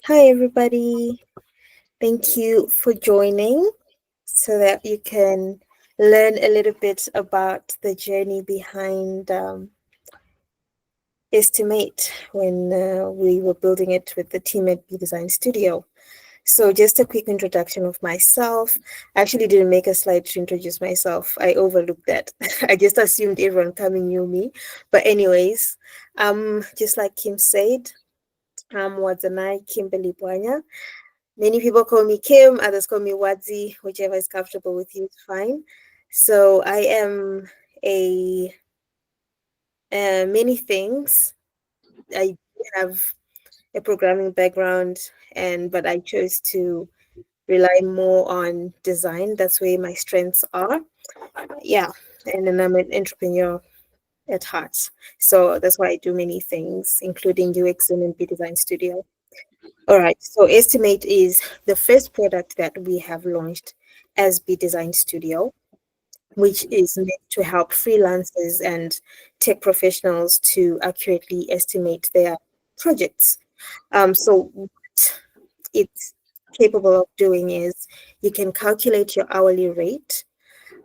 Hi, everybody. Thank you for joining so that you can learn a little bit about the journey behind EstiMate when we were building it with the team at B Design Studio. So, just a quick introduction of myself. I actually didn't make a slide to introduce myself. I overlooked that. I just assumed everyone coming knew me. But, anyways, just like Kim said, I'm Wadzanai Kimberly Bwanya. Many people call me Kim, others call me Wadzi, whichever is comfortable with you is fine. So I am a many things. I have a programming background, but I chose to rely more on design. That's where my strengths are. Yeah, and then I'm an entrepreneur at heart. So that's why I do many things, including UX and NB Design Studio. All right, so EstiMate is the first product that we have launched as B Design Studio, which is meant to help freelancers and tech professionals to accurately estimate their projects. So what it's capable of doing is you can calculate your hourly rate,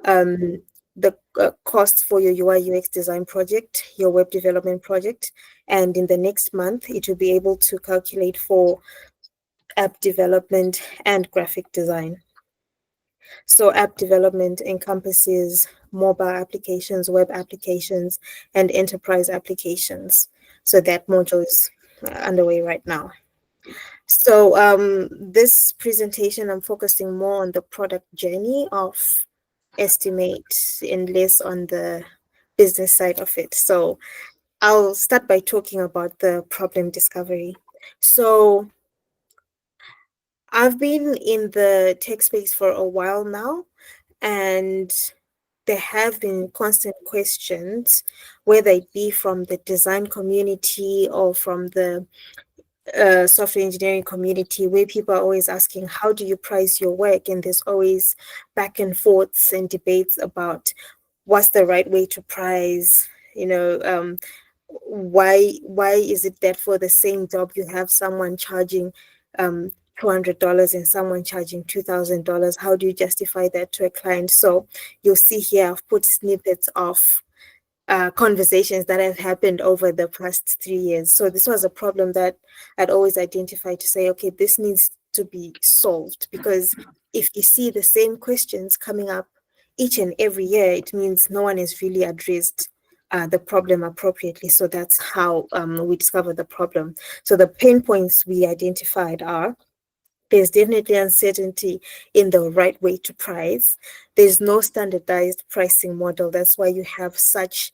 um, the cost for your UI UX design project, your web development project, and in the next month, it will be able to calculate for app development and graphic design. So app development encompasses mobile applications, web applications, and enterprise applications. So that module is underway right now. So this presentation, I'm focusing more on the product journey of EstiMate and less on the business side of it. So I'll start by talking about the problem discovery. So I've been in the tech space for a while now, and there have been constant questions, whether it be from the design community or from the software engineering community, where people are always asking, how do you price your work? And there's always back and forths and debates about what's the right way to price, why is it that for the same job you have someone charging $200 and someone charging $2,000? How do you justify that to a client? So you'll see here I've put snippets of conversations that have happened over the past 3 years. So this was a problem that I'd always identified to say, okay, this needs to be solved, because if you see the same questions coming up each and every year, it means no one has really addressed the problem appropriately. So that's how we discovered the problem. So the pain points we identified are: there's definitely uncertainty in the right way to price. There's no standardized pricing model. That's why you have such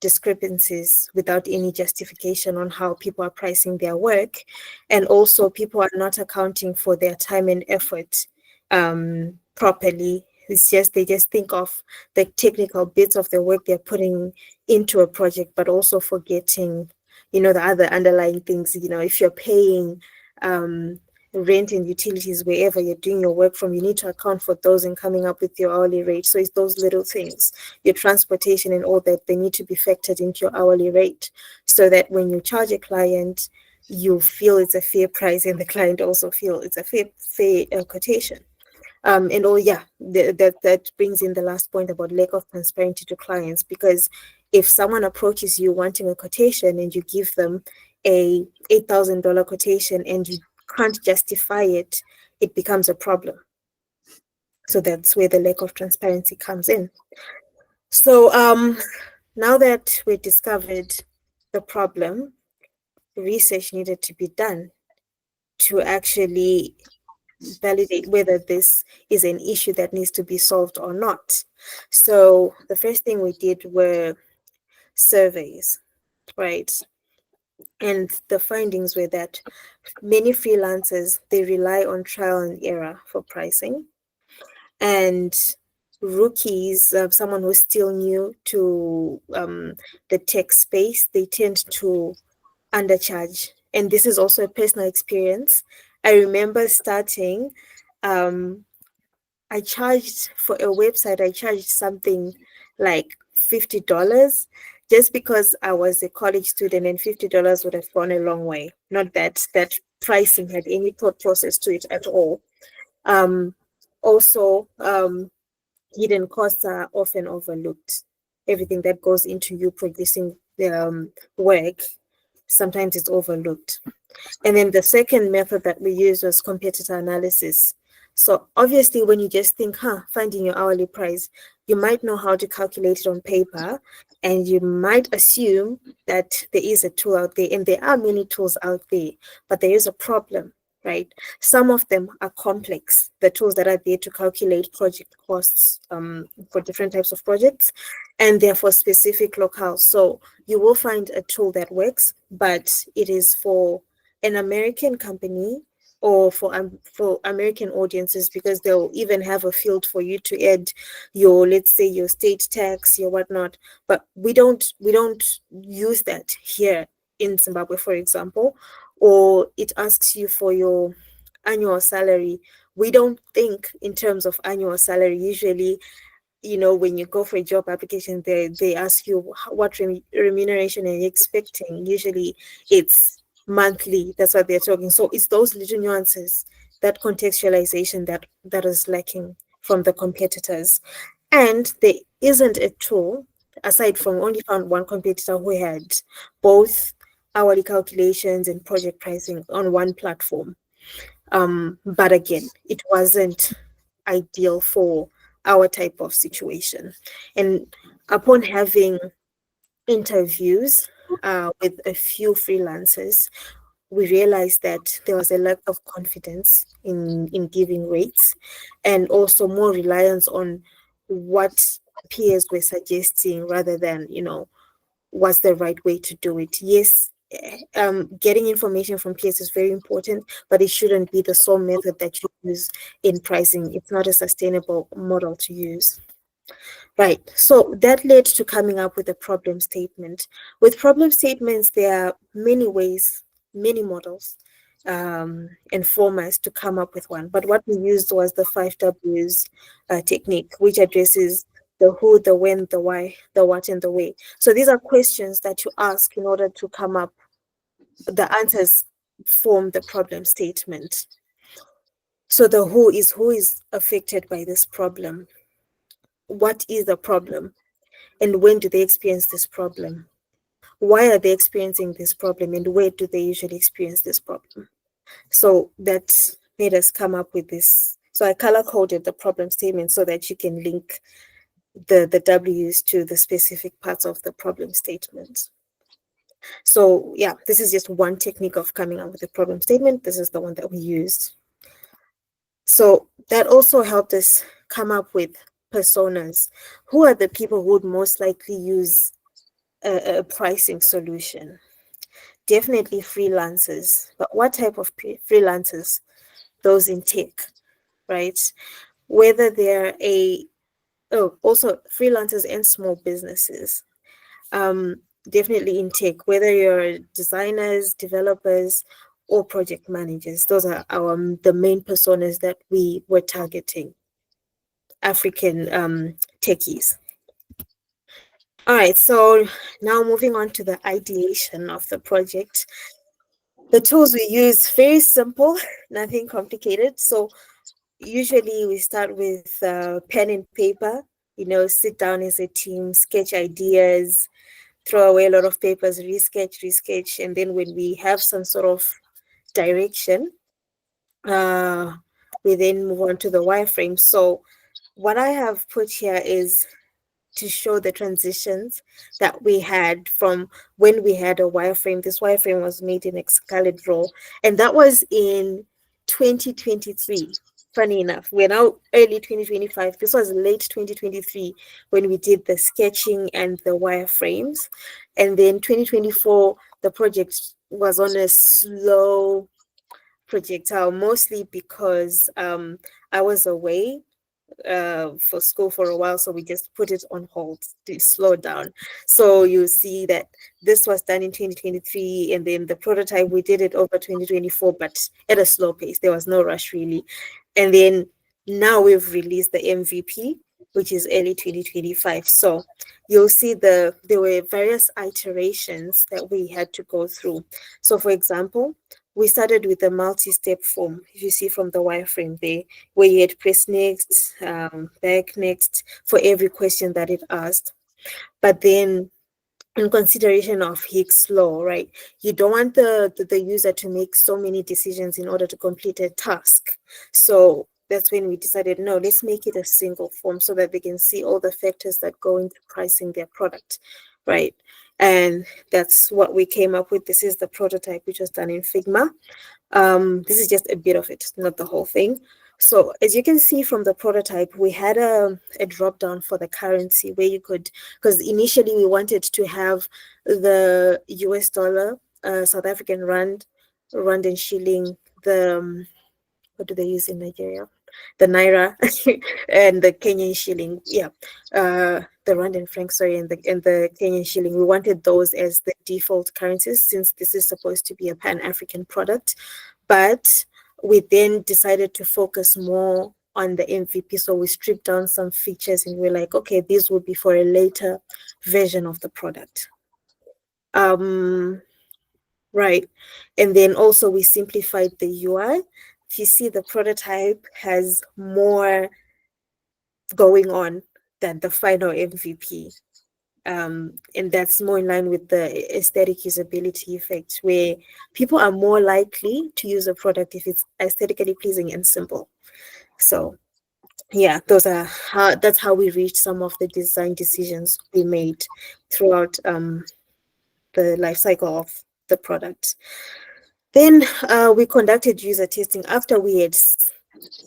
discrepancies without any justification on how people are pricing their work. And also, people are not accounting for their time and effort properly. It's just they just think of the technical bits of the work they're putting into a project, but also forgetting, the other underlying things. If you're paying rent and utilities wherever you're doing your work from, you need to account for those and coming up with your hourly rate. So it's those little things, your transportation and all that, they need to be factored into your hourly rate, so that when you charge a client, you feel it's a fair price and the client also feel it's a fair quotation. That brings in the last point about lack of transparency to clients, because if someone approaches you wanting a quotation and you give them a $8,000 quotation and you can't justify it, it becomes a problem. So that's where the lack of transparency comes in. So now that we discovered the problem, research needed to be done to actually validate whether this is an issue that needs to be solved or not. So the first thing we did were surveys, right? And the findings were that many freelancers, they rely on trial and error for pricing. And rookies, someone who's still new to the tech space, they tend to undercharge. And this is also a personal experience. I remember starting, I charged for a website, I charged something like $50, just because I was a college student, and $50 would have gone a long way. Not that pricing had any thought process to it at all. Um, Also, hidden costs are often overlooked. Everything that goes into you producing work, sometimes it's overlooked. And then the second method that we used was competitor analysis. So obviously, when you just think, finding your hourly price, you might know how to calculate it on paper, and you might assume that there is a tool out there, and there are many tools out there, but there is a problem, right? Some of them are complex, the tools that are there to calculate project costs for different types of projects, and they're for specific locales. So you will find a tool that works, but it is for an American company or for American audiences, because they'll even have a field for you to add your, let's say, your state tax, your whatnot. But we don't use that here in Zimbabwe, for example. Or it asks you for your annual salary. We don't think in terms of annual salary. Usually, when you go for a job application, they ask you what remuneration are you expecting. Usually it's monthly. That's what they're talking. So it's those little nuances, that contextualization that is lacking from the competitors. And there isn't a tool, aside from only found one competitor who had both hourly calculations and project pricing on one platform. But again, it wasn't ideal for our type of situation. And upon having interviews with a few freelancers, we realized that there was a lack of confidence in giving rates, and also more reliance on what peers were suggesting rather than, what's the right way to do it. Yes, getting information from peers is very important, but it shouldn't be the sole method that you use in pricing. It's not a sustainable model to use. Right. So that led to coming up with a problem statement. With problem statements, there are many ways, many models, and formats to come up with one. But what we used was the 5 Ws technique, which addresses the who, the when, the why, the what, and the way. So these are questions that you ask in order to come up, the answers form the problem statement. So the who is affected by this problem? What is the problem? And when do they experience this problem? Why are they experiencing this problem, and where do they usually experience this problem? So that made us come up with this. So I color coded the problem statement so that you can link the W's to the specific parts of the problem statement. So yeah, this is just one technique of coming up with a problem statement. This is the one that we used. So that also helped us come up with personas. Who are the people who would most likely use a pricing solution? Definitely freelancers. But what type of freelancers? Those in tech, right? Whether they're also freelancers and small businesses. Definitely in tech, whether you're designers, developers, or project managers. Those are the main personas that we were targeting. African techies. All right, so now moving on to the ideation of the project. The tools we use, very simple, nothing complicated. So usually we start with pen and paper, sit down as a team, sketch ideas, throw away a lot of papers, resketch. And then when we have some sort of direction, we then move on to the wireframe. So what I have put here is to show the transitions that we had from when we had a wireframe. This wireframe was made in Excalibur Raw, and that was in 2023. Funny enough, we're now early 2025. This was late 2023 when we did the sketching and the wireframes. And then 2024, the project was on a slow projectile, mostly because I was away for school for a while, so we just put it on hold to slow down. So you see that this was done in 2023, and then the prototype we did it over 2024, but at a slow pace. There was no rush really. And then now we've released the MVP, which is early 2025. So you'll see there were various iterations that we had to go through. So for example, we started with a multi-step form. If you see from the wireframe there, where you had press next, back next for every question that it asked. But then in consideration of Higgs law, right? You don't want the user to make so many decisions in order to complete a task. So that's when we decided, no, let's make it a single form so that they can see all the factors that go into pricing their product, right? And that's what we came up with. This is the prototype, which was done in Figma. This is just a bit of it, not the whole thing. So as you can see from the prototype, we had a drop down for the currency where you could, because initially we wanted to have the US dollar, South African rand, rand and shilling, the, what do they use in Nigeria? The naira and the Kenyan shilling. Yeah. The rand and franc, sorry, and the Kenyan shilling. We wanted those as the default currencies since this is supposed to be a Pan-African product. But we then decided to focus more on the MVP. So we stripped down some features and we're like, okay, these will be for a later version of the product. Right. And then also we simplified the UI. If you see, the prototype has more going on than the final MVP. And that's more in line with the aesthetic usability effect, where people are more likely to use a product if it's aesthetically pleasing and simple. So yeah, that's how we reached some of the design decisions we made throughout the life cycle of the product. Then we conducted user testing after we had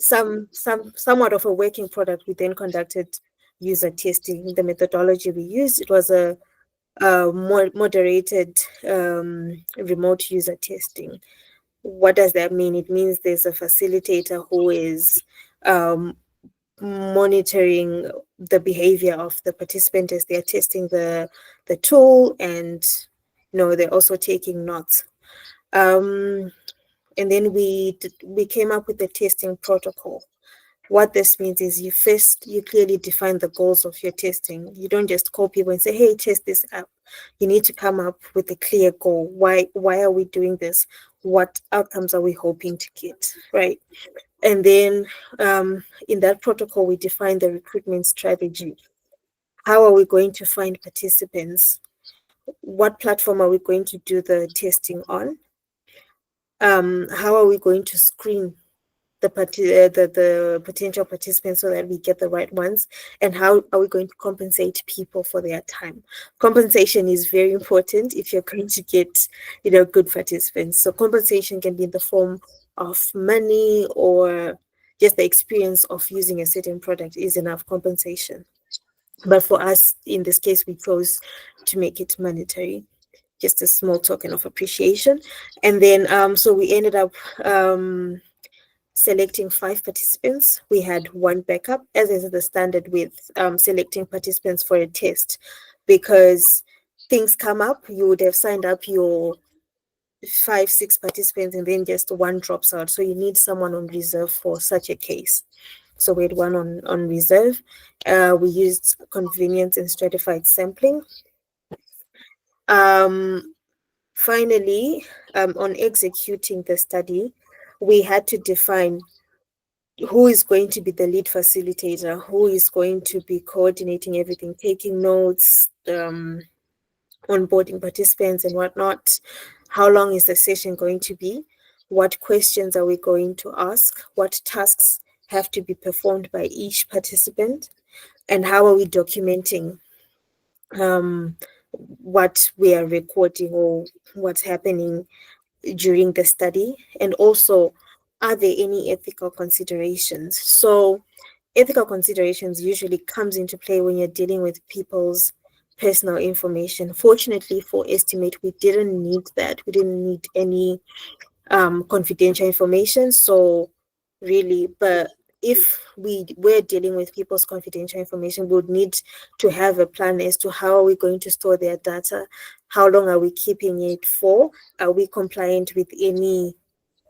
somewhat of a working product. We then conducted user testing. The methodology we used, it was a more moderated remote user testing. What does that mean? It means there's a facilitator who is monitoring the behavior of the participant as they're testing the tool, and they're also taking notes. And then we came up with the testing protocol. What this means is you clearly define the goals of your testing. You don't just call people and say, hey, test this app. You need to come up with a clear goal. Why are we doing this? What outcomes are we hoping to get, right? And then in that protocol, we define the recruitment strategy. How are we going to find participants? What platform are we going to do the testing on? How are we going to screen the potential participants so that we get the right ones? And how are we going to compensate people for their time? Compensation is very important if you're going to get good participants. So compensation can be in the form of money, or just the experience of using a certain product is enough compensation. But for us, in this case, we chose to make it monetary, just a small token of appreciation. And then so we ended up selecting 5 participants. We had 1 backup, as is the standard with selecting participants for a test, because things come up. You would have signed up your 5-6 participants and then just 1 drops out. So you need someone on reserve for such a case. So we had 1 on reserve. We used convenience and stratified sampling. Finally, on executing the study, we had to define who is going to be the lead facilitator, who is going to be coordinating everything, taking notes, onboarding participants and whatnot. How long is the session going to be? What questions are we going to ask? What tasks have to be performed by each participant? And how are we documenting what we are recording or what's happening during the study? And also, are there any ethical considerations? So ethical considerations usually comes into play when you're dealing with people's personal information. Fortunately for EstiMate, we didn't need that. We didn't need any confidential information. So really, but if we were dealing with people's confidential information, we would need to have a plan as to how are we going to store their data, how long are we keeping it for, are we compliant with any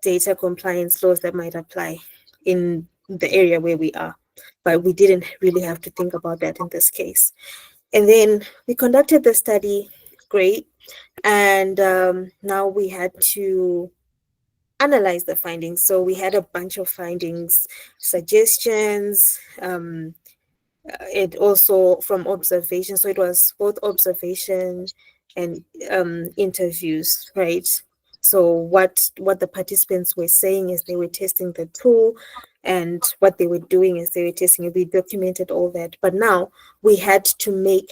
data compliance laws that might apply in the area where we are. But we didn't really have to think about that in this case. And then we conducted the study, great. And now we had to analyze the findings. So we had a bunch of findings, suggestions, it also from observation. So it was both observation and interviews, right? So what the participants were saying is they were testing the tool, and what they were doing is they were testing it. We documented all that, but now we had to make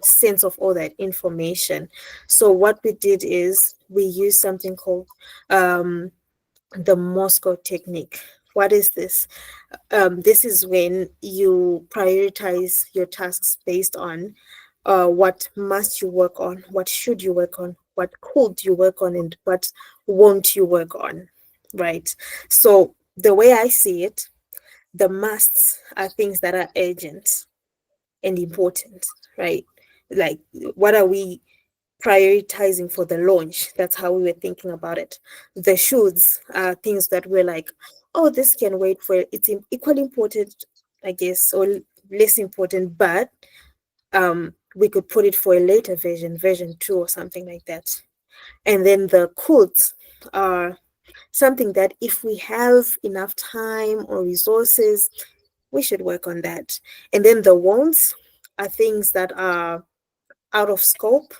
sense of all that information. So what we did is we used something called the Moscow technique. What is this? This is when you prioritize your tasks based on what must you work on, what should you work on, what could you work on, and what won't you work on, right? So the way I see it, the musts are things that are urgent and important, right? Like, what are we prioritizing for the launch? That's how we were thinking about it. The shoulds are things that we're like, oh, this can wait for, it's equally important, I guess, or less important, but we could put it for a later version 2 or something like that. And then the coulds are something that if we have enough time or resources, we should work on that. And then the won'ts are things that are out of scope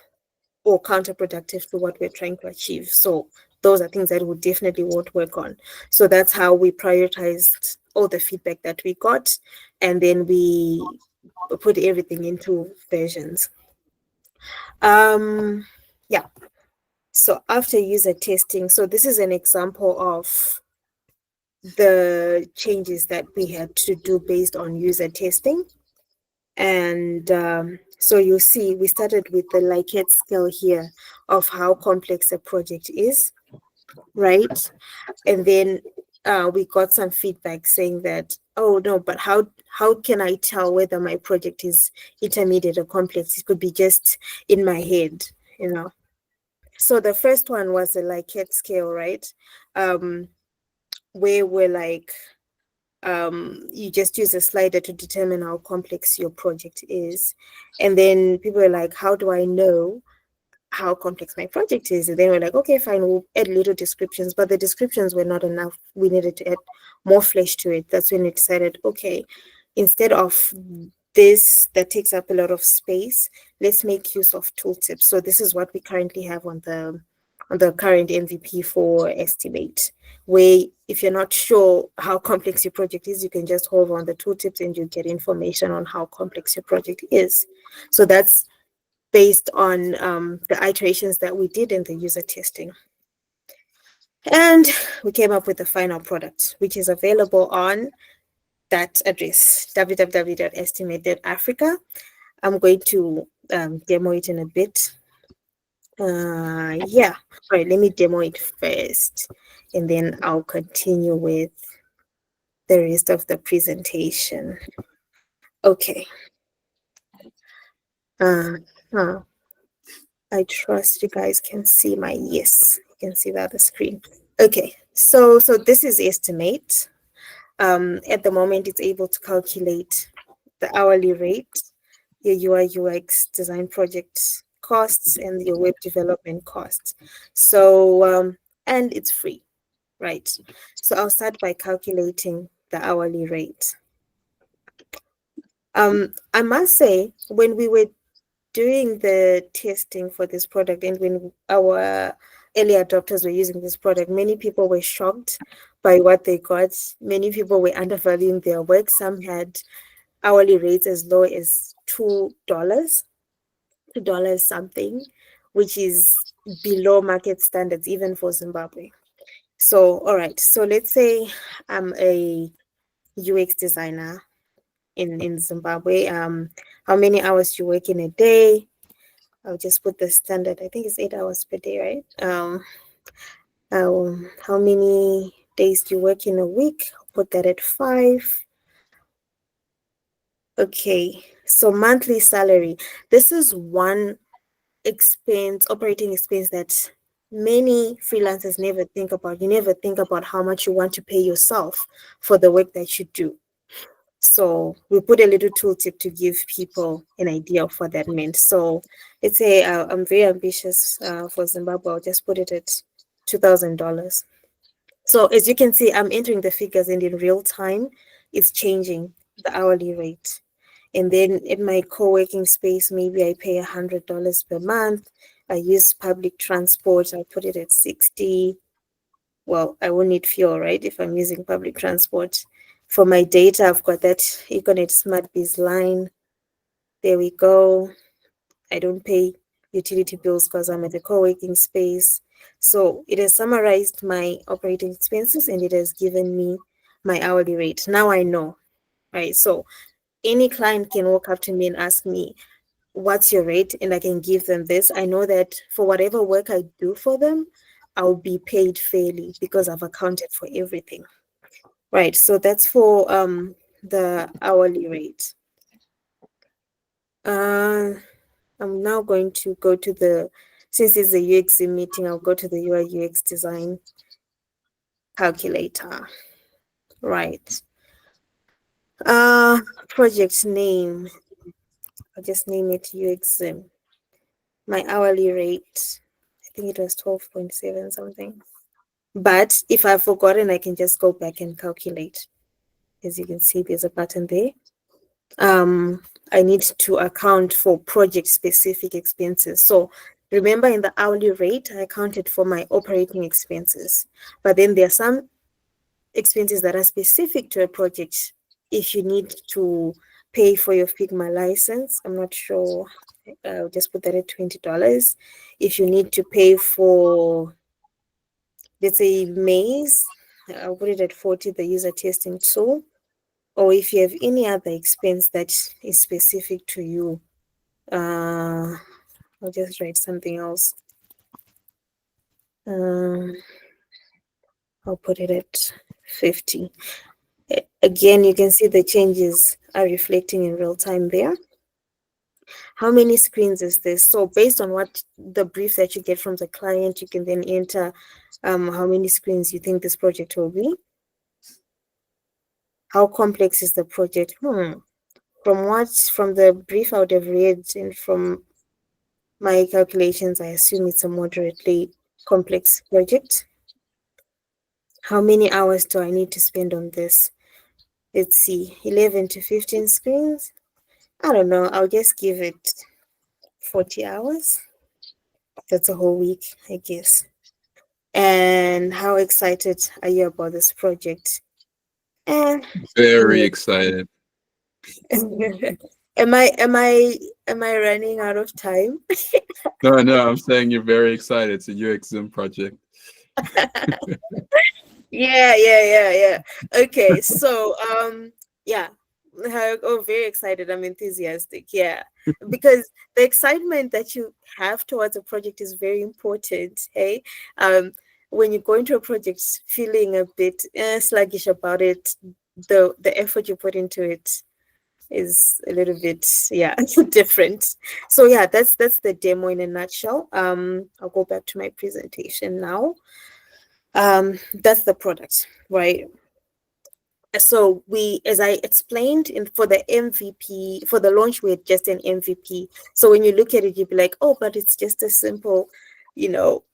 or counterproductive to what we're trying to achieve. So those are things that we definitely won't work on. So that's how we prioritized all the feedback that we got, and then we put everything into versions. Yeah. So after user testing, so this is an example of the changes that we had to do based on user testing. And so you'll see we started with the Likert scale here of how complex a project is, right? And then we got some feedback saying that, oh no, but how can I tell whether my project is intermediate or complex? It could be just in my head, you know. So the first one was the Likert scale, right? Where we're like, you just use a slider to determine how complex your project is. And then people are like, how do I know how complex my project is? And then we're like, okay, fine, we'll add little descriptions, but the descriptions were not enough. We needed to add more flesh to it. That's when we decided, okay, instead of this that takes up a lot of space, let's make use of tooltips. So this is what we currently have on the current MVP for EstiMate, where if you're not sure how complex your project is, you can just hover on the tooltips and you get information on how complex your project is. So that's based on the iterations that we did in the user testing. And we came up with the final product, which is available on that address, www.estimate.africa. I'm going to demo it in a bit. Yeah, all right, let me demo it first, and then I'll continue with the rest of the presentation. Okay. I trust you guys can see my, yes, you can see the other screen. Okay, so this is EstiMate. At the moment, it's able to calculate the hourly rate, your UI UX design project costs, and your web development costs. So, and it's free, right? So I'll start by calculating the hourly rate. I must say, when we were doing the testing for this product and when our early adopters were using this product, many people were shocked by what they got. Many people were undervaluing their work. Some had hourly rates as low as $2 something, which is below market standards even for Zimbabwe. So, all right, so let's say I'm a UX designer in Zimbabwe. How many hours do you work in a day? I'll just put the standard. I think it's 8 hours per day, right? How many days do you work in a week? I'll put that at 5. Okay, so monthly salary. This is one operating expense that many freelancers never think about. You never think about how much you want to pay yourself for the work that you do. So we put a little tooltip to give people an idea of what that meant. So let's say I'm very ambitious for Zimbabwe. I'll just put it at $2,000. So as you can see, I'm entering the figures and in real time, it's changing the hourly rate. And then in my co-working space, maybe I pay $100 per month. I use public transport. I'll put it at 60. Well, I won't need fuel, right? If I'm using public transport. For my data, I've got that Econet Smart Biz line. There we go. I don't pay utility bills because I'm at a co-working space. So it has summarized my operating expenses and it has given me my hourly rate. Now I know, right? So any client can walk up to me and ask me, what's your rate? And I can give them this. I know that for whatever work I do for them, I'll be paid fairly because I've accounted for everything. Right. So that's for the hourly rate. I'm now going to go to since it's a UX meeting, I'll go to the UI UX design calculator. Right. Project name. I'll just name it UX. My hourly rate, I think it was 12.7 something. But if I've forgotten, I can just go back and calculate. As you can see, there's a button there. I need to account for project-specific expenses. So remember, in the hourly rate, I accounted for my operating expenses. But then there are some expenses that are specific to a project. If you need to pay for your Figma license, I'm not sure, I'll just put that at $20. If you need to pay for, let's say, Maze, I'll put it at 40, the user testing tool. Or if you have any other expense that is specific to you, I'll just write something else. I'll put it at 50. Again, you can see the changes are reflecting in real time there. How many screens is this? So based on what the brief that you get from the client, you can then enter how many screens you think this project will be. How complex is the project? From the brief I would have read and from my calculations, I assume it's a moderately complex project. How many hours do I need to spend on this? Let's see, 11 to 15 screens. I don't know. I'll just give it 40 hours. That's a whole week, I guess. And how excited are you about this project? Very excited. Am I running out of time? No, I'm saying you're very excited. It's a UX Zoom project. Yeah. Okay, so yeah. Oh, very excited. I'm enthusiastic. Yeah. Because the excitement that you have towards a project is very important. Hey. When you go into a project feeling a bit sluggish about it, the effort you put into it is a little bit different. So yeah, that's the demo in a nutshell. I'll go back to my presentation now. That's the product, right? So as I explained for the MVP, for the launch, we had just an MVP. So when you look at it, you'd be like, oh, but it's just a simple,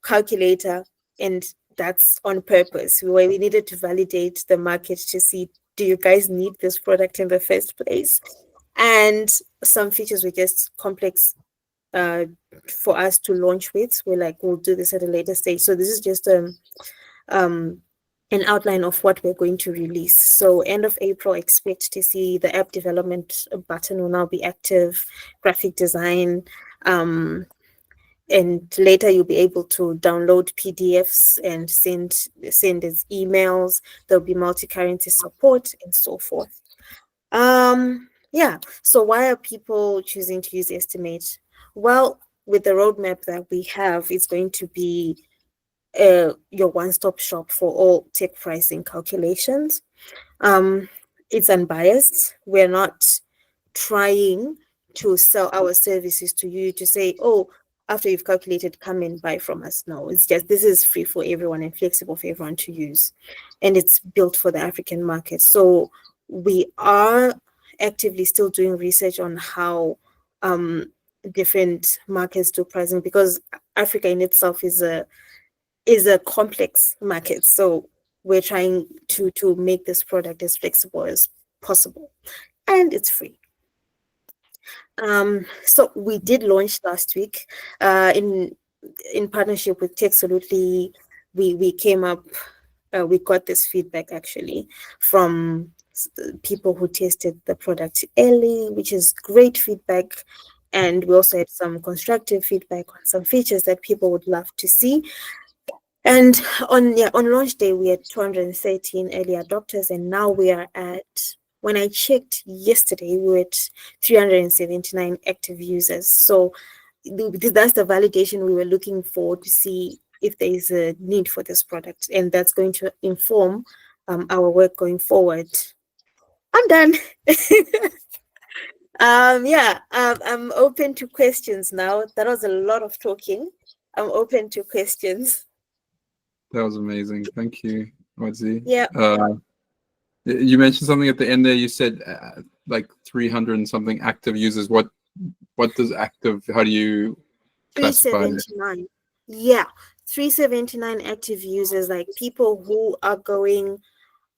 calculator. And that's on purpose, where we needed to validate the market to see, do you guys need this product in the first place? And some features were just complex for us to launch with. We're like, we'll do this at a later stage. So this is just an outline of what we're going to release. So end of April, expect to see the app development button will now be active, graphic design, and later you'll be able to download PDFs and send as emails. There'll be multi-currency support and so forth. So why are people choosing to use EstiMate? Well, with the roadmap that we have, it's going to be your one-stop shop for all tech pricing calculations. It's unbiased. We're not trying to sell our services to you to say, oh, after you've calculated, come and buy from us. No, it's just, this is free for everyone and flexible for everyone to use. And it's built for the African market. So we are actively still doing research on how different markets do pricing, because Africa in itself is a complex market. So we're trying to make this product as flexible as possible, and it's free. So we did launch last week in partnership with Techsolutely. We came up, we got this feedback actually from people who tested the product early, which is great feedback. And we also had some constructive feedback on some features that people would love to see. And on launch day, we had 213 early adopters, and now we are at, when I checked yesterday, we were at 379 active users. So that's the validation we were looking for, to see if there is a need for this product, and that's going to inform our work going forward. I'm done. I'm open to questions now. That was a lot of talking. I'm open to questions. That was amazing. Thank you, Wadzi. Yeah. You mentioned something at the end there. You said like 300 and something active users. What does active? How do you classify it? 379. Yeah, 379 active users, like people who are going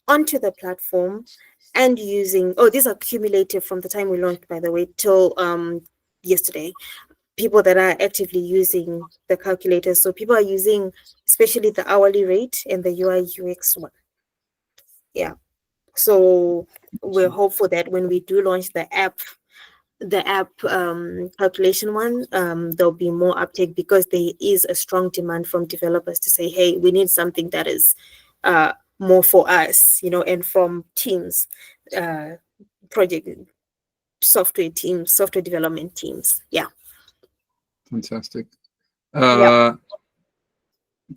onto the platform and using. Oh, these are cumulative from the time we launched, by the way, till yesterday. People that are actively using the calculator. So people are using, especially the hourly rate and the UI UX one. Yeah. So we're hopeful that when we do launch the app calculation one, there'll be more uptake, because there is a strong demand from developers to say, hey, we need something that is more for us, and from teams, project software teams, software development teams. Yeah. Fantastic. Yeah.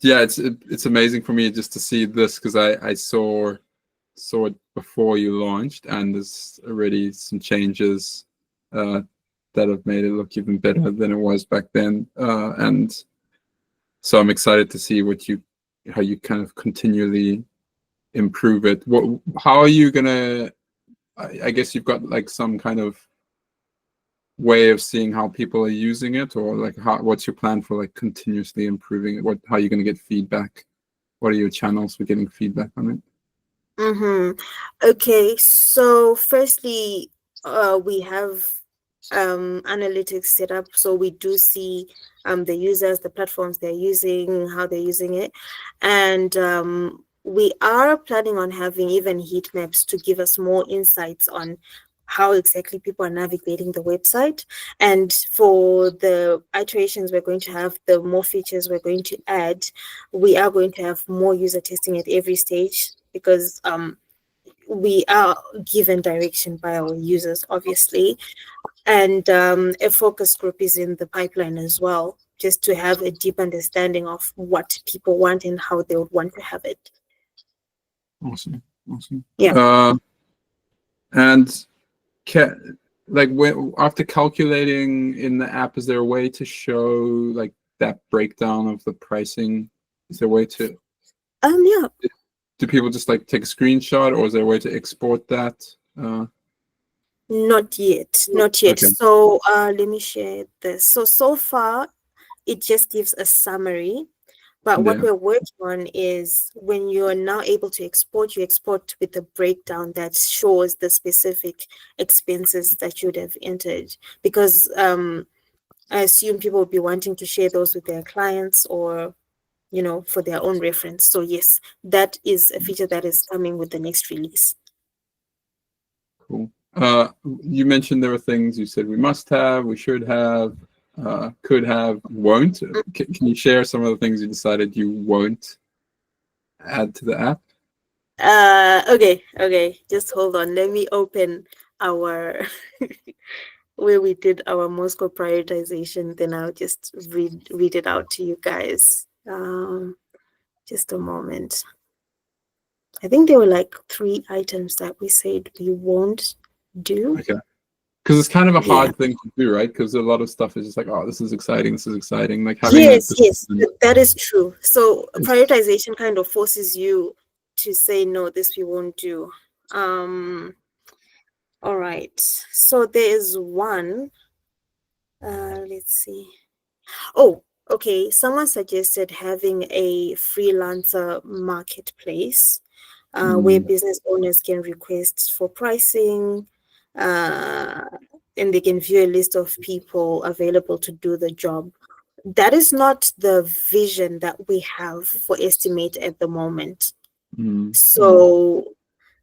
Yeah, it's amazing for me just to see this, because I saw it before you launched, and there's already some changes that have made it look even better than it was back then, and so I'm excited to see how you kind of continually improve it. How are you gonna? I guess you've got like some kind of way of seeing how people are using it, or like what's your plan for like continuously improving it? How are you going to get feedback? What are your channels for getting feedback on it? Okay, so firstly, we have analytics set up, so we do see the users, the platforms they're using, how they're using it, and we are planning on having even heat maps to give us more insights on how exactly people are navigating the website. And for the iterations we're going to have, the more features we're going to add, we are going to have more user testing at every stage, because we are given direction by our users, obviously. And a focus group is in the pipeline as well, just to have a deep understanding of what people want and how they would want to have it. Awesome. Yeah. And like after calculating in the app, is there a way to show like that breakdown of the pricing? Is there a way to? Yeah. Do people just like take a screenshot, or is there a way to export that? Not yet. Okay. So let me share this. So far, it just gives a summary. But what we're working on is, when you're now able to export, you export with a breakdown that shows the specific expenses that you'd have entered. Because I assume people will be wanting to share those with their clients, or for their own reference. So yes, that is a feature that is coming with the next release. Cool. You mentioned there were things you said we must have, we should have, could have, won't. Can you share some of the things you decided you won't add to the app? Okay. Just hold on. Let me open our where we did our Moscow prioritization. Then I'll just read it out to you guys. Just a moment. I think there were like 3 items that we said we won't do. Okay. Because it's kind of a hard thing to do, right? Because a lot of stuff is just like, oh, this is exciting. Like having yes, that is true. So prioritization kind of forces you to say, no, this we won't do. All right. So there is one. Let's see. Oh, Okay, someone suggested having a freelancer marketplace where Mm, business owners can request for pricing, uh, and they can view a list of people available to do the job. That is not the vision that we have for EstiMate at the moment. mm, So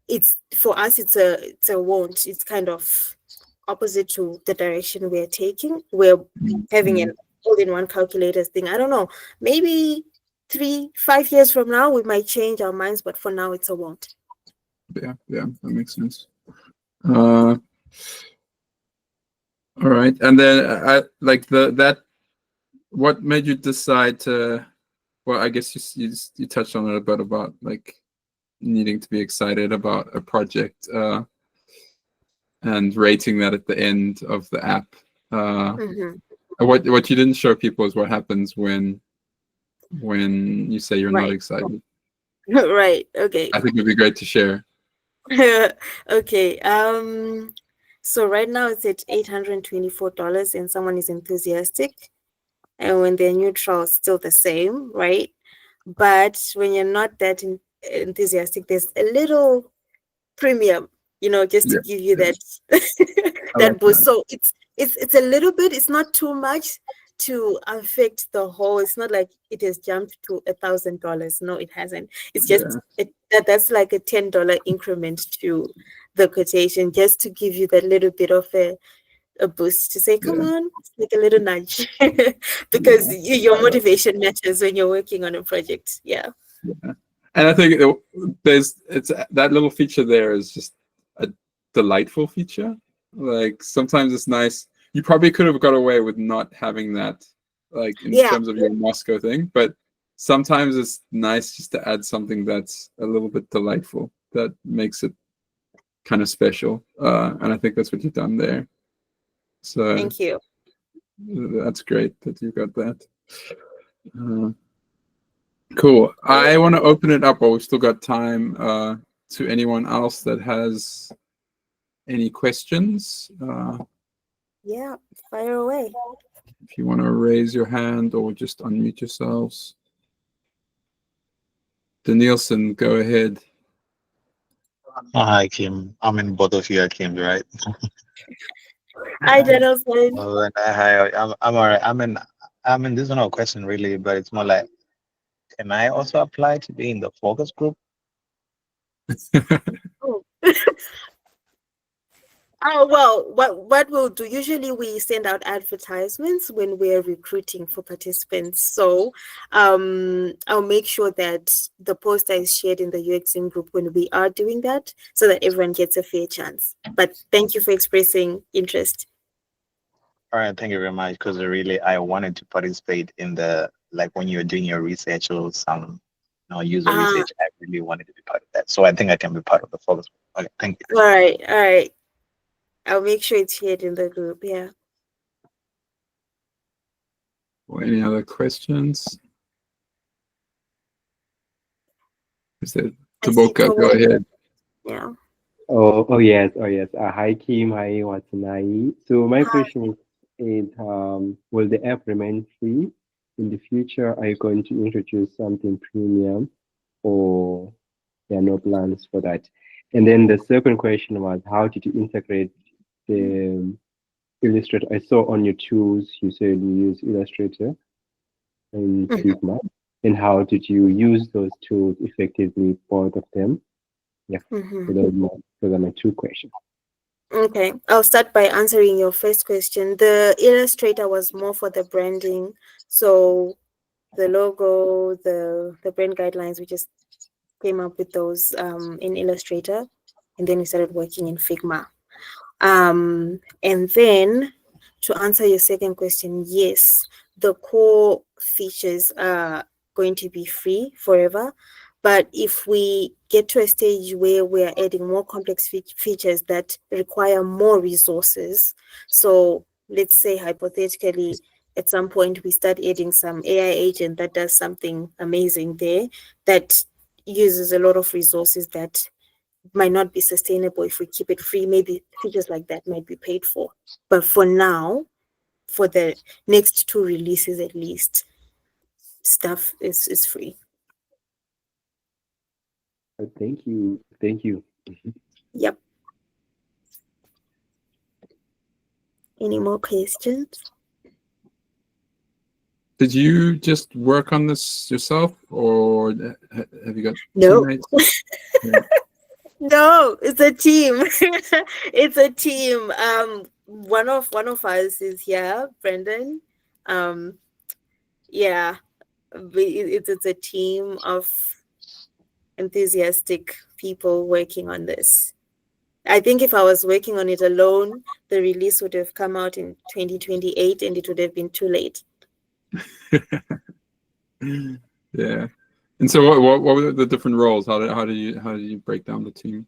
it's for us, it's a won't. It's kind of opposite to the direction we're taking. We're having an mm. all-in-one calculators thing. I don't know. Maybe 3, 5 years from now, we might change our minds, but for now, it's a won't. Yeah, yeah, that makes sense. Uh, all right, and then I like the that. What made you decide to? Well, I guess you touched on it a bit about like needing to be excited about a project and rating that at the end of the app. Uh, Mm-hmm. what you didn't show people is what happens when you say you're not Right. excited. Right. Okay. I think it'd be great to share. Okay. So right now it's at $824 and someone is enthusiastic. And when they're neutral, it's still the same, right? But when you're not that enthusiastic, there's a little premium, just to Yeah, give you yeah, that I that like boost. that. So it's a little bit, it's not too much to affect the whole. It's not like it has jumped to $1,000. No, it hasn't. It's just Yeah, that's like a $10 increment to the quotation, just to give you that little bit of a boost to say, come yeah, on, it's like a little nudge, because yeah. your I like motivation matters when you're working on a project. Yeah. yeah. And I think it's that little feature there is just a delightful feature. Like sometimes it's nice. You probably could have got away with not having that, like in Yeah. terms of your Moscow thing, but sometimes it's nice just to add something that's a little bit delightful that makes it kind of special. And I think that's what you've done there. So Thank you. that's great that you got that. Uh, Cool. I want to open it up, but we've still got time to anyone else that has any questions. Yeah. Fire away. If you want to raise your hand or just unmute yourselves. Danielson, go ahead. Hi, Kim. I mean, both of you are Kim, right? Hi, Donaldson. Oh, and hi, I'm all right. This is not a question really, but it's more like, can I also apply to be in the focus group? Oh. Oh, well, what we'll do, usually we send out advertisements when we're recruiting for participants. So I'll make sure that the poster is shared in the UXM group when we are doing that, so that everyone gets a fair chance. But thank you for expressing interest. All right, thank you very much. Because really, I wanted to participate in the like when you're doing your research or some, user Ah, research. I really wanted to be part of that, so I think I can be part of the focus group. Okay, thank you. all right, all right. I'll make sure it's shared in the group. Yeah. Or any other questions? Is there I see Taboka? Go Kawai. ahead. Yeah. Oh yes, oh yes. Hi Kim, hi Watanabe. So my Hi. question is, will the app remain free in the future? Are you going to introduce something premium, or there are no plans for that? And then the second question was, how did you integrate the Illustrator? I saw on your tools you said you use Illustrator and Mhm. Figma, and how did you use those tools effectively, both of them? Yeah, so Mhm. those are my two questions. Okay, I'll start by answering your first question. The Illustrator was more for the branding. So the logo, the brand guidelines, we just came up with those in Illustrator, and then we started working in Figma. And then to answer your second question, yes, the core features are going to be free forever. But if we get to a stage where we are adding more complex features that require more resources, so let's say hypothetically, at some point we start adding some AI agent that does something amazing there, that uses a lot of resources that might not be sustainable if we keep it free. Maybe features like that might be paid for. But for now, for the next two releases at least, stuff is free. Thank you. Thank you. Yep. Any more questions? Did you just work on this yourself, or have you got No. teammates? Yeah. No, it's a team. It's a team. One of us is here, Brendan. Yeah, it's a team of enthusiastic people working on this. I think if I was working on it alone, the release would have come out in 2028 and it would have been too late. Yeah. And so what were the different roles? How do you break down the team?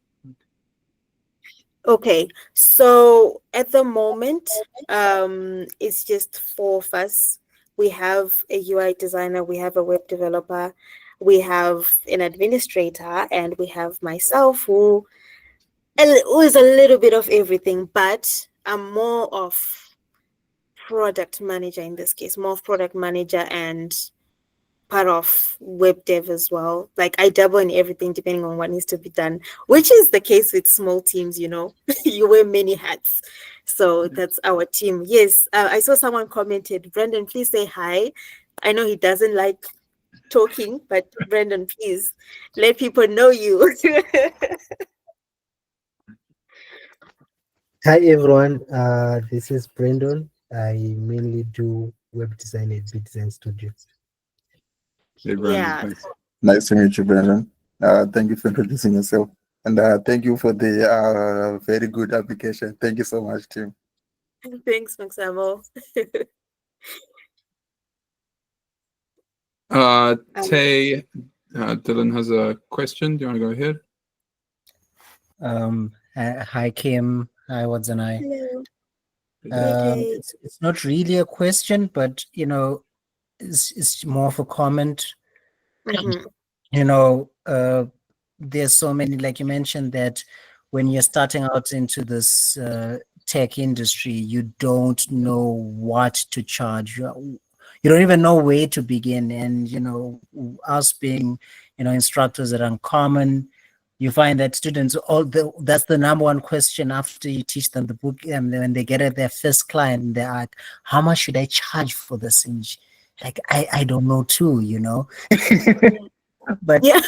Okay, so at the moment, it's just 4 of us. We have a UI designer, we have a web developer, we have an administrator, and we have myself who is a little bit of everything, but I'm more of product manager in this case, more of product manager and part of web dev as well. Like I dabble in everything depending on what needs to be done, which is the case with small teams, you know. You wear many hats. So that's our team. Yes, I saw someone commented, Brendan, please say hi. I know he doesn't like talking, but Brendan, please let people know you. Hi everyone, this is Brendan. I mainly do web design at Big Design Studio. Hey, Brandon, Yeah. thanks. Nice to meet you, Brendan. Thank you for introducing yourself. And thank you for the very good application. Thank you so much, team. Thanks, Maxamo. Tay, Dylan has a question. Do you want to go ahead? Hi Kim, hi Wadzanai. Hello. It's not really a question, but you know, it's more of a comment. Mhm. You know, there's so many, like you mentioned, that when you're starting out into this tech industry, you don't know what to charge. You don't even know where to begin. And you know, us being, you know, instructors at Uncommon, you find that students that's the number one question after you teach them the book, and when they get at their first client, they're like, how much should I charge for this? And like I don't know too, you know. But Yeah.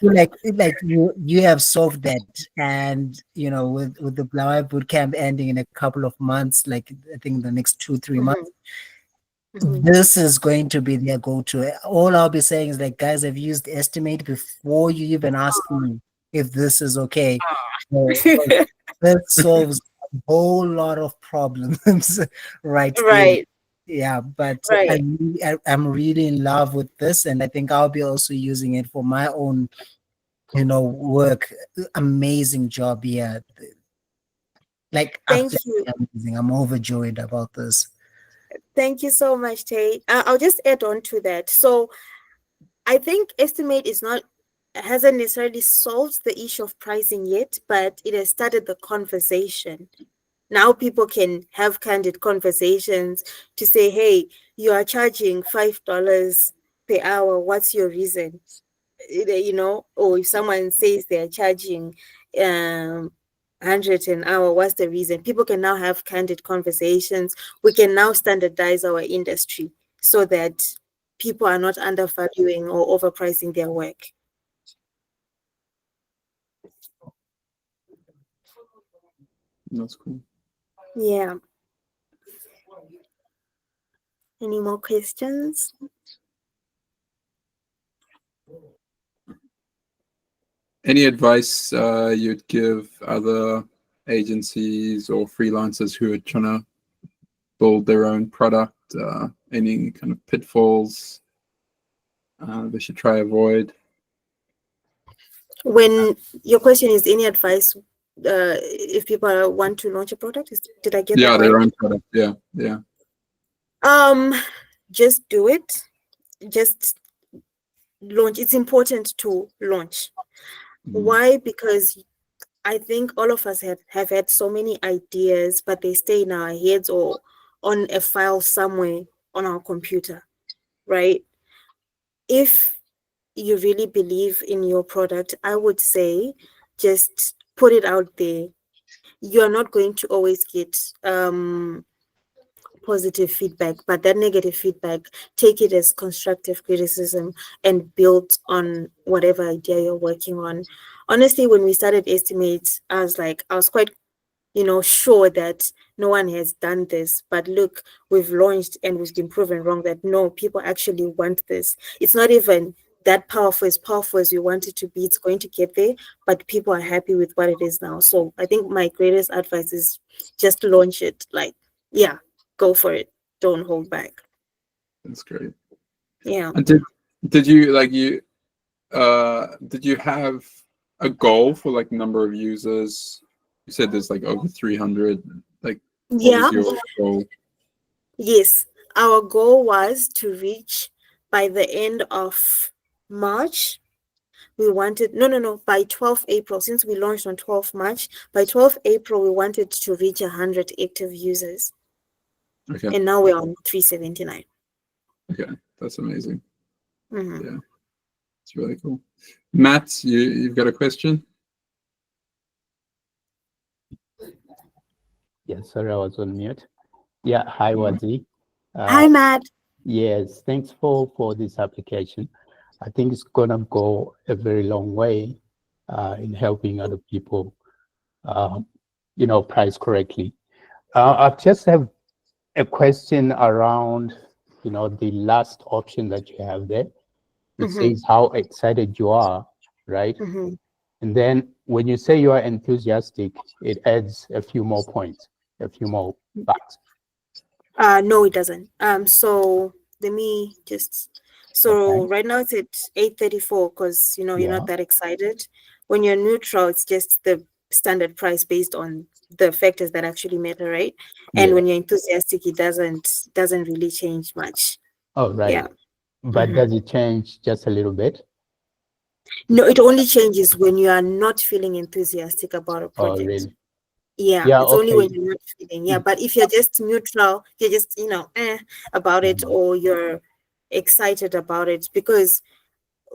like you have solved that, and you know, with the Blauai bootcamp ending in a couple of months, like I think the next 2-3 months, Mhm. this is going to be their go-to. All I'll be saying is like, guys, I've used EstiMate before you even ask me if this is okay. So, that solves a whole lot of problems right there. Right. Yeah, but Right. I'm really in love with this, and I think I'll be also using it for my own, you know, work. Amazing job here. Like Thank absolutely you. amazing. I'm overjoyed about this. Thank you so much, Tay. I'll just add on to that. So I think EstiMate hasn't necessarily solved the issue of pricing yet, but it has started the conversation. Now people can have candid conversations to say, hey, you are charging $5 per hour. What's your reason? You know, or if someone says they're charging 100 an hour, what's the reason? People can now have candid conversations. We can now standardize our industry so that people are not undervaluing or overpricing their work. That's cool. Yeah. Any more questions? Any advice you'd give other agencies or freelancers who are trying to build their own product? Any kind of pitfalls they should try avoid? When your question is any advice if people want to launch a product, did I get that Yeah, right? their own product. Yeah. Just do it. Just launch. It's important to launch. Why? Because I think all of us have had so many ideas, but they stay in our heads or on a file somewhere on our computer, right? if you really believe in your product, I would say just put it out there. You're not going to always get positive feedback, but that negative feedback, take it as constructive criticism and build on whatever idea you're working on. Honestly, when we started EstiMate, I was quite sure that no one has done this, but look, we've launched and we've been proven wrong that no, people actually want this. It's not even that powerful, as powerful as we want it to be. It's going to get there, but people are happy with what it is now. So I think my greatest advice is just launch it. Like, yeah, go for it. Don't hold back. That's great. Yeah. And did you did you have a goal for like number of users? You said there's like over 300. Like, what Yeah. was your goal? Yes. Our goal was to reach by the end of March. We wanted, no, by 12th April, since we launched on 12th March, by 12th April, we wanted to reach 100 active users. Okay. And now we're on 379. Okay, that's amazing. Mhm. Yeah, it's really cool. Matt, you've got a question? Yeah, sorry, I was on mute. Yeah, hi, Wadi. Hi, Matt. Yes, thanks for this application. I think it's gonna go a very long way in helping other people, price correctly. I just have a question around, the last option that you have there. It says how excited you are, right? Mhm. And then when you say you are enthusiastic, it adds a few more points, a few more bucks. No, it doesn't. So let me just. So Okay. right now it's at 834 because you're Yeah. not that excited. When you're neutral, it's just the standard price based on the factors that actually matter, right? And Yeah. when you're enthusiastic, it doesn't really change much. Oh, right. Yeah. But does it change just a little bit? No, it only changes when you are not feeling enthusiastic about a Oh, project. really? Yeah, Yeah, it's only okay. when you're not feeling. Yeah, but if you're just neutral, you're just about it, or you're excited about it, because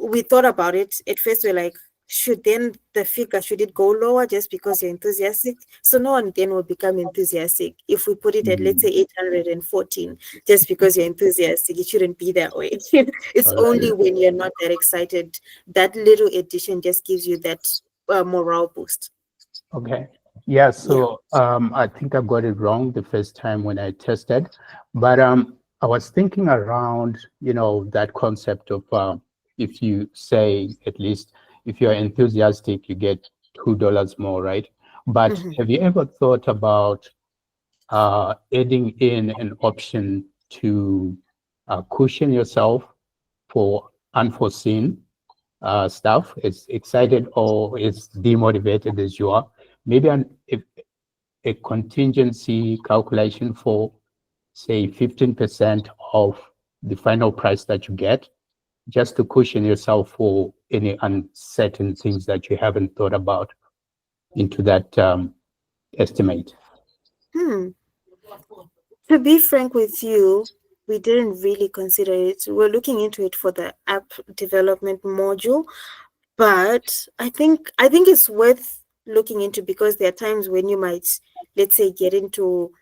we thought about it at first. We're like, should it go lower just because you're enthusiastic? So no one then will become enthusiastic. If we put it at, let's say, 814, just because you're enthusiastic, it shouldn't be that way. It's All right. only when you're not that excited, that little addition just gives you that morale boost. Okay. Yeah, so I think I got it wrong the first time when I tested, but I was thinking around, that concept of if you say, at least if you're enthusiastic, you get $2 more, right? But have you ever thought about adding in an option to cushion yourself for unforeseen stuff, as excited or as demotivated as you are? Maybe a contingency calculation for, say, 15% of the final price that you get, just to cushion yourself for any uncertain things that you haven't thought about into that estimate. To be frank with you, we didn't really consider it. We're looking into it for the app development module, but I think it's worth looking into, because there are times when you might, let's say, get into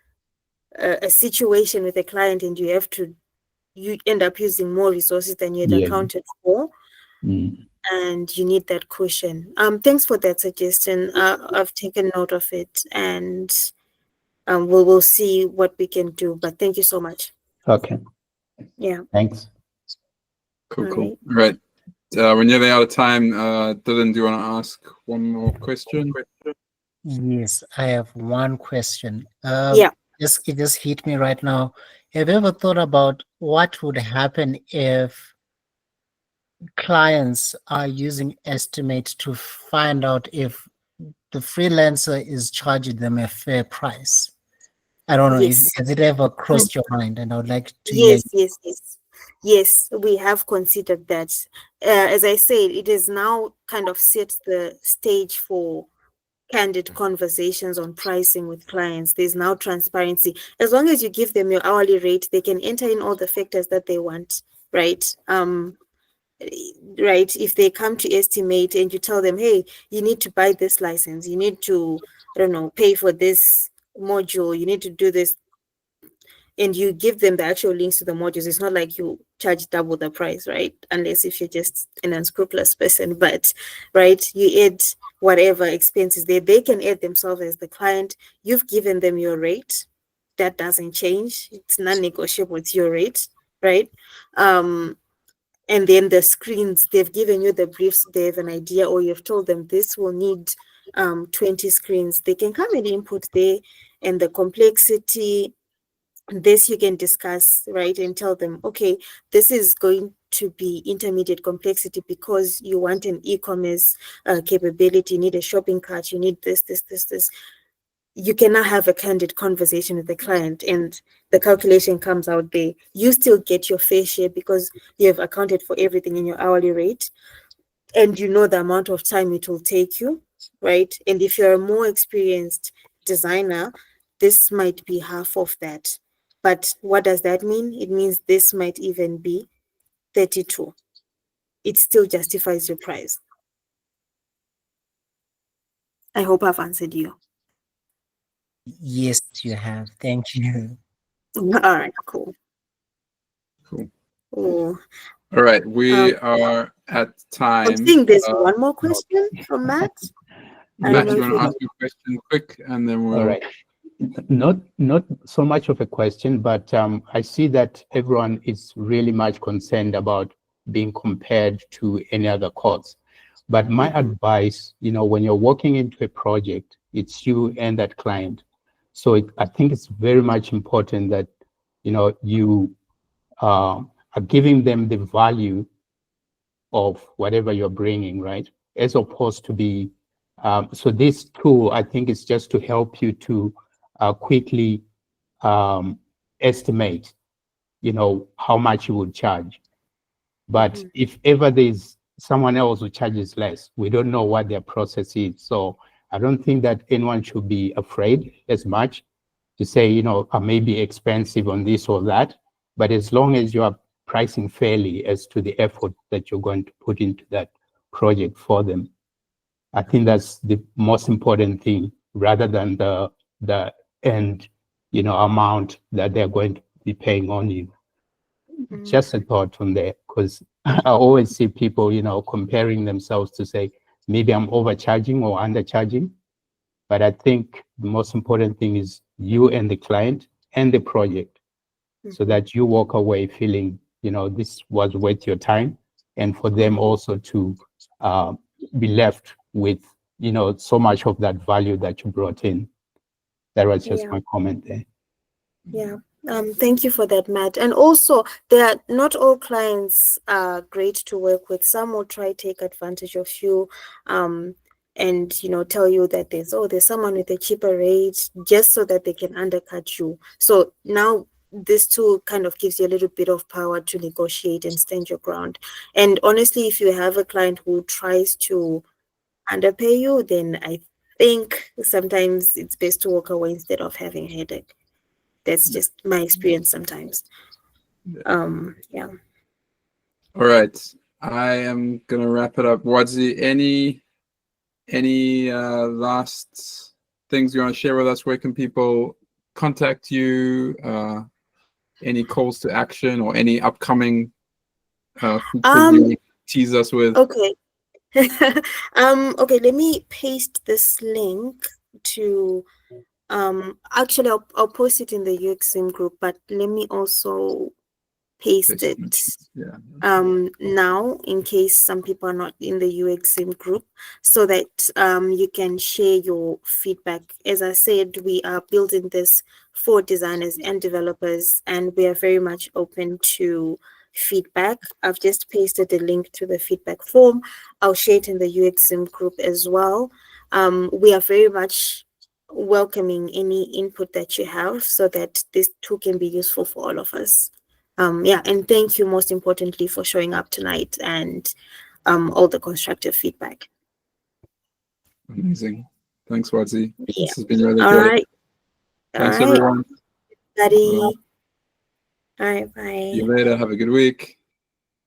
a situation with a client and you end up using more resources than you had Yeah. accounted for, and you need that cushion. Thanks for that suggestion. I've taken note of it, and we'll see what we can do. But thank you so much. Okay. Yeah. Thanks. Cool. All All right. We're nearly out of time. Dylan, do you want to ask one more question? Yes, I have one question. Yeah. It just hit me right now. Have you ever thought about what would happen if clients are using EstiMate to find out if the freelancer is charging them a fair price? I don't know. Yes. Has it ever crossed your mind? And I would like to hear. Yes, we have considered that. As I said, it is now kind of set the stage for candid conversations on pricing with clients. There's now transparency. As long as you give them your hourly rate, they can enter in all the factors that they want, right? right? If they come to EstiMate and you tell them, hey, you need to buy this license, you need to, I don't know, pay for this module, you need to do this, and you give them the actual links to the modules, it's not like you charge double the price, right? Unless if you're just an unscrupulous person, but right, you add whatever expenses they can add themselves as the client. You've given them your rate. That doesn't change. It's non-negotiable. It's your rate, right? And then the screens, they've given you the briefs, they have an idea, or you've told them this will need 20 screens. They can come and input there, and the complexity, this you can discuss, right? And tell them, okay, this is going to be intermediate complexity because you want an e-commerce capability, you need a shopping cart, you need this. You cannot have a candid conversation with the client and the calculation comes out there. You still get your fair share because you have accounted for everything in your hourly rate and you know the amount of time it will take you, right? And if you're a more experienced designer, this might be half of that. But what does that mean? It means this might even be 32. It still justifies your price. I hope I've answered you. Yes, you have. Thank you. All right, cool. Cool. Oh, All right, we are at time. I'm seeing there's one more question from Matt. Matt, you want to ask your question quick, and then we'll. All right. Not so much of a question, but I see that everyone is really much concerned about being compared to any other course. But my advice, when you're walking into a project, it's you and that client. So I think it's very much important that, you are giving them the value of whatever you're bringing, right? As opposed to be, so this tool, I think, is just to help you to quickly estimate, how much you would charge. But if ever there's someone else who charges less, we don't know what their process is. So I don't think that anyone should be afraid as much to say, I may be expensive on this or that, but as long as you are pricing fairly as to the effort that you're going to put into that project for them, I think that's the most important thing, rather than the end, amount that they're going to be paying on you. Just a thought from there, because I always see people, comparing themselves to say, maybe I'm overcharging or undercharging. But I think the most important thing is you and the client and the project, so that you walk away feeling, this was worth your time, and for them also to be left with, so much of that value that you brought in. That was just my comment there. Yeah. Thank you for that, Matt. And also, not all clients are great to work with. Some will try to take advantage of you, and tell you that there's someone with a cheaper rate, just so that they can undercut you. So now this tool kind of gives you a little bit of power to negotiate and stand your ground. And honestly, if you have a client who tries to underpay you, then I think sometimes it's best to walk away instead of having a headache. That's just my experience sometimes. Yeah. All right, I am gonna wrap it up. Wadzi, any last things you want to share with us? Where can people contact you? Any calls to action or any upcoming features you tease us with? Okay. Okay, let me paste this link to actually I'll post it in the UXIM group, but let me also paste it now, in case some people are not in the UXIM group, so that you can share your feedback. As I said, we are building this for designers and developers, and we are very much open to feedback. I've just pasted a link to the feedback form. I'll share it in the UXIM group as well. We are very much welcoming any input that you have, so that this tool can be useful for all of us. Yeah, and thank you most importantly for showing up tonight and all the constructive feedback. Amazing. Thanks, Wadzi. Yeah. This has been really All great. right. Thanks, All right. everyone. Buddy. Well, All right, bye. see you later. Have a good week.